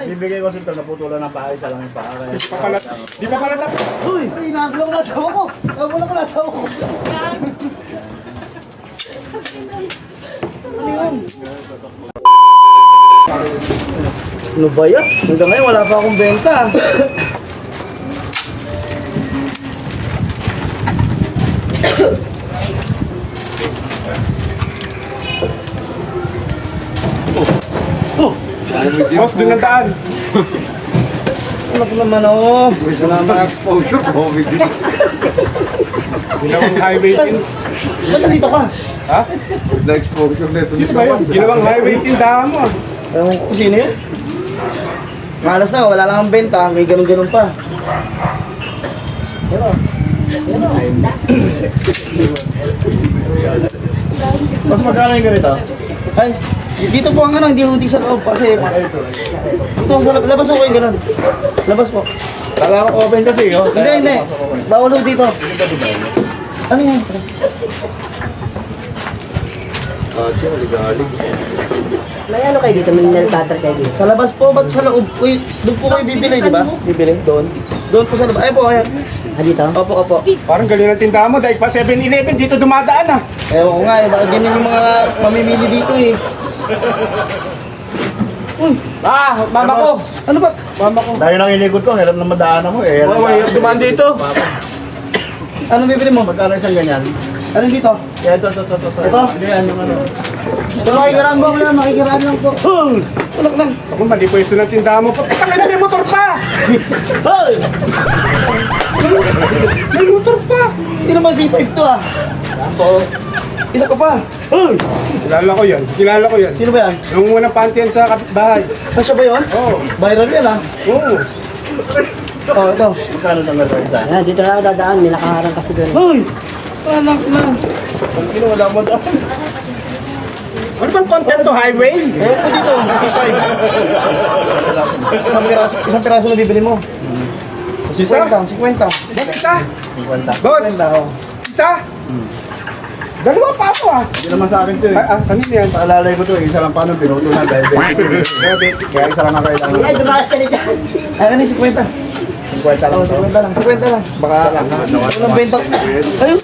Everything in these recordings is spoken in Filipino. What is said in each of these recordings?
Bibigay ko sito, naputulan ng paa, isa lang yung paa. Di pa pala tapos. Uy! Inagulo ko na asawa ko! Nagulo ko na asawa ko! Ano yun? Ano ba yan? Hanggang ngayon wala pa akong benta. Boss, doon ang daan. Ano ko naman oh? Wala mga exposure, COVID. Ginawang highway din. Ba't nandito ka? Ha? Na-exposure na ito. Sino ba yun? Ginawang highway tindahan mo. Ewan ko kung sino yun? Malas na, wala lang ang benta. May ganun-ganun pa. Yan o. Yan o. Mas magkano yung ganito? Ay, dito po ang ano, hindi sa loob kasi ito sa labas po yung ganun. Labas po. Kala ko open kasi, oh. Hindi. Bawal ho dito. Ano yan? May ano kayo dito? May nail cutter kayo dito? Sa labas po, ba't sa loob? Uy, doon po kayo bibili, di ba? Bibili, doon. Doon po sa labas. Ay po, ayan. Ah, dito? Opo. Parang galing ang tindahan mo dahil pa 7-Eleven dito dumadaan ah. Ewan ko nga, baka ganyan yung mga mamimili dito eh. Uy, Mama ko. ano ba? Mama ko. Dahil nang inikot ko, hirap na madaanan mo eh. Oh, mahirap dumaan dito. Anong bibili mo? Magkano isang ganyan? Ano dito? Ito. Ito? Yan yung ano. Ito, makikiraan ba? Wala, makikiraan lang po. Wala lang. Ako, mali po yung ng tindahan mo. Patangin na may motor pa. Hoy! May motor pa. Hindi naman C5 to ah. Isa ka pa. Hoy! Kilala ko yan. Sino ba yan? Yung unang panty yan sa kapitbahay. Kasya ba yun? Oo. Viral yan ah. Oo. Oh, ito. Magkano lang ganito isa? Ayan, dito na ako dadaan. May nakaharang kasi doon. Hoy! Anak na. Ang wala mo daan. Ano bang content to highway? Eh, po dito. C5. Isang piraso na bibili mo. 50. Boss, isa. 50. Boss, 50, oh. isa. Dalawa pa ako ah. Hindi naman sa akin to eh. Kanina yan. Paalalay ko to eh. Isa lang paano, pinuto na dahil kaya isa lang nakailangan. Ay, dumakas ka dito. Ay, ano yung 50? 50 lang Oh, to. 50 lang. 50 lang. Baka walang benta. Ayun.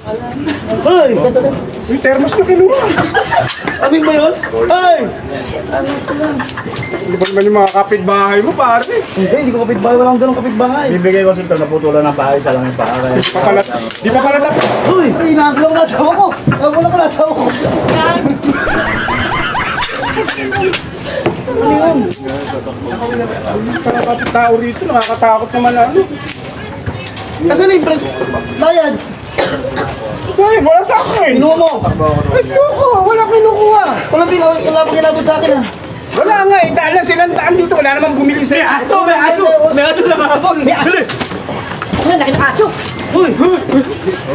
Hoy! Uy, thermos na kinuha. Aming ba yun? Ay! Hindi ba naman yung mga kapitbahay mo, pare? Hindi ko kapitbahay. Walang ganong kapitbahay. Bibigay ko sito, naputulan ng paa, isa lang yung paa. Di pa pala tapos. Uy! Inagulo ko na asawa ko! Nagulo ko na asawa ko! Ano yun? Para kapit tao rito, nakakatakot naman ano. Kasi na yung bayad. Uy, wala sa akin. Inuha mo. Ayoko, wala kinukuha. Walang kilabot sa akin ah. Wala nga eh, dahil lang silang daan dito, wala namang bumili sa'yo. May aso na mga kapon! May aso! Ano, laki ng aso. Uy!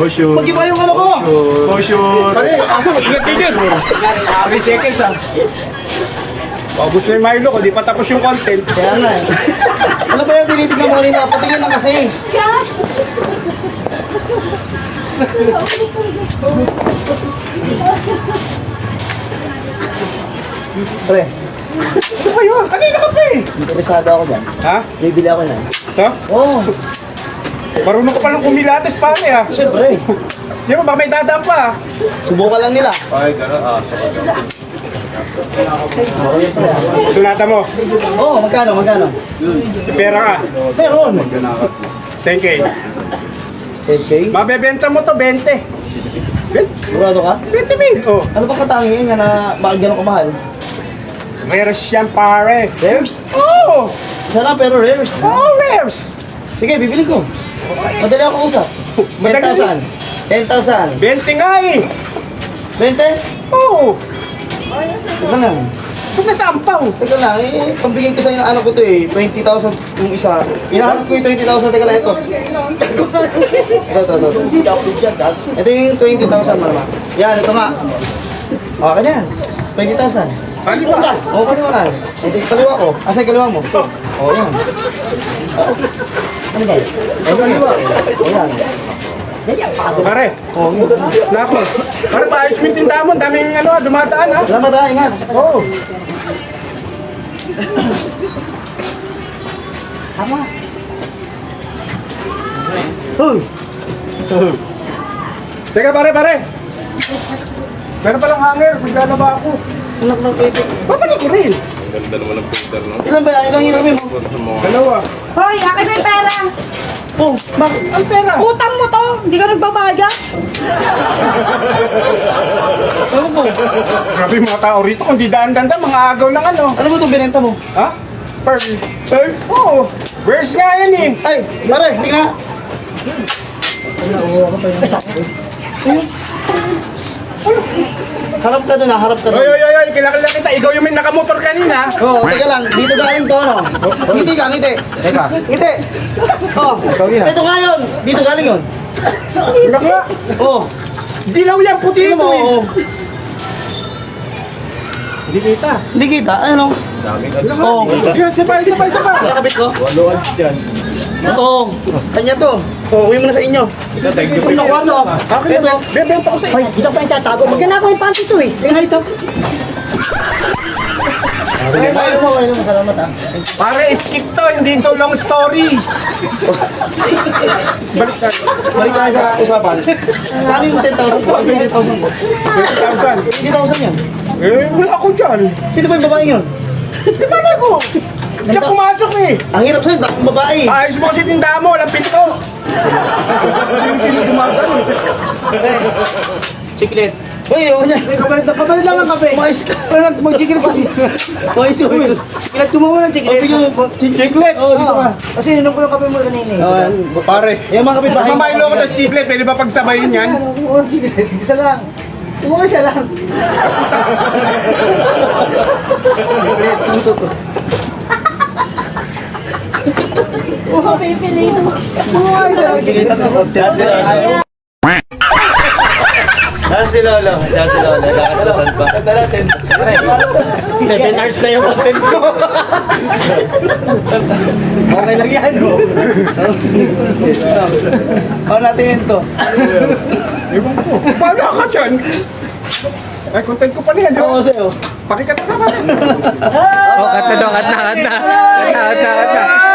Oh, sure. Pag-iba yung ano ko! Exposure. Pare, aso, ilan kayo dyan? 3 seconds ah. Paubos na yung Milo ko, di pa tapos yung content. Kaya nga eh. Ano ba yung tinitignan mo kanina? Patingin na kasi. Pre, Ano ba yun? Kanina ka pa eh. interesado ako dyan. Ha? Bibili ako na. Ha? Oo, Marunong ko palang kumilates pare ah. syempre. Di ba, baka may dadaan pa ah. Subukan lang nila. Ay, gano'n. Sunata mo, Oo, magkano? may pera ka. Meron. 10K. 10K? Mabebenta mo to 20. Sigurado ka? 20 mil. Oh, Ano ba katangian nga na bakit gano'n kamahal? rares yan pare. Rares? Oh, Isa lang pero rares. rares. Sige, bibili ko. Madali ako usap. Madali. 10,000. 20 nga eh. 20? Oo. Teka lang. Ba't nasampaw? Teka lang, pambigay ko sa inyo ng anak ko to eh. 20,000 yung isa. Hinahanap ko yung 20,000. Teka lang, ito. Ito. Ito yung 20,000 mo naman. Yan, ito nga. Okay na yan. 20,000. Kaliwa. Oo, kaliwa ka. Ito yung kaliwa ko. Asa yung kaliwa mo? Oo, yan. Ano ba yun? Ito kaliwa. Oo, yan. Pare, Oo, yan. nako. Pare, paayos mo yung tindahan mo. Daming ano, dumadaan ha. Salamat ha, ingat. Oo. Tama. Hoy! Teka pare. Meron palang hanger, maglalaba ako. Anak ng pepe. Babalik ko rin. Ilan ba yan? Ilang hiramin mo? Dalawa. Hoy, akin na yung pera. Oh, bakit? Ang pera. Utang mo to. Hindi ka nagbabayad. Ano po? Grabe yung mga tao rito. Kung di daan-danda, mga agaw ng ano. Ano ba itong binenta mo? Ha? Pearl. Pearl? Oo. Verse nga yan eh. Ay, Mares, di ka. Harap ka doon, harap ka doon. Oy, kilala kita. Ikaw yung may nakamotor kanina. Oo, teka lang. Dito galing to, ano? Ngiti ka, ngiti. Teka. Ngiti. Oh, ito nga yun. Dito galing yun. Wala nga. Oh, Dilaw yan, puti tingnan ito mo. eh. Oh. Hindi kita. Hindi kita. Ano? Oh, Sabay. nakakabit ko. Oo, kanya to. Oh, uwi mo na sa inyo. Ito, ano? Ito. Bebenta ko sa Hoy, dito pa yung tatago. Magkana ako yung panty to eh. Tingnan dito. Ayun mo, salamat ah. Pare, skip to. Hindi to long story. Balik tayo. Balik tayo sa usapan. Kano yung 10,000 ko? Ang 20,000 ko. 20,000. 20,000 yan. Eh, wala ako dyan. Sino ba yung babae yun? Di ba ko? Diyan pumasok eh. Ang hirap sa'yo, dakong babae. Ayos mo kasi tindahan mo. Walang pinto. Sino gumagano? Chiclet. Uy, ako niya. Kapalit lang ang kape. Mais ka. Mag-chicken pa. Mais ko. Pinag tumawa ng chicken. Chiclet. Oo, dito ka. Kasi inom ko yung kape mo kanina eh. Pare. Yung mga kapitbahay. Mamaylo ko ng chiclet. Pwede ba pagsabayin yan? Oo, chicken. Isa lang. Tumawa siya lang. Oo, pipili. Tumawa siya lang. Si Lolo. Si Lolo. Nakakatapan pa. Tanda natin. 7 hours na yung content ko. Okay lang yan. Ako natin yun to. Ewan ko. Paano ka dyan? Ay, content ko pa na yan. Oo, sa'yo. Pakikat na naman. Oh, kat na.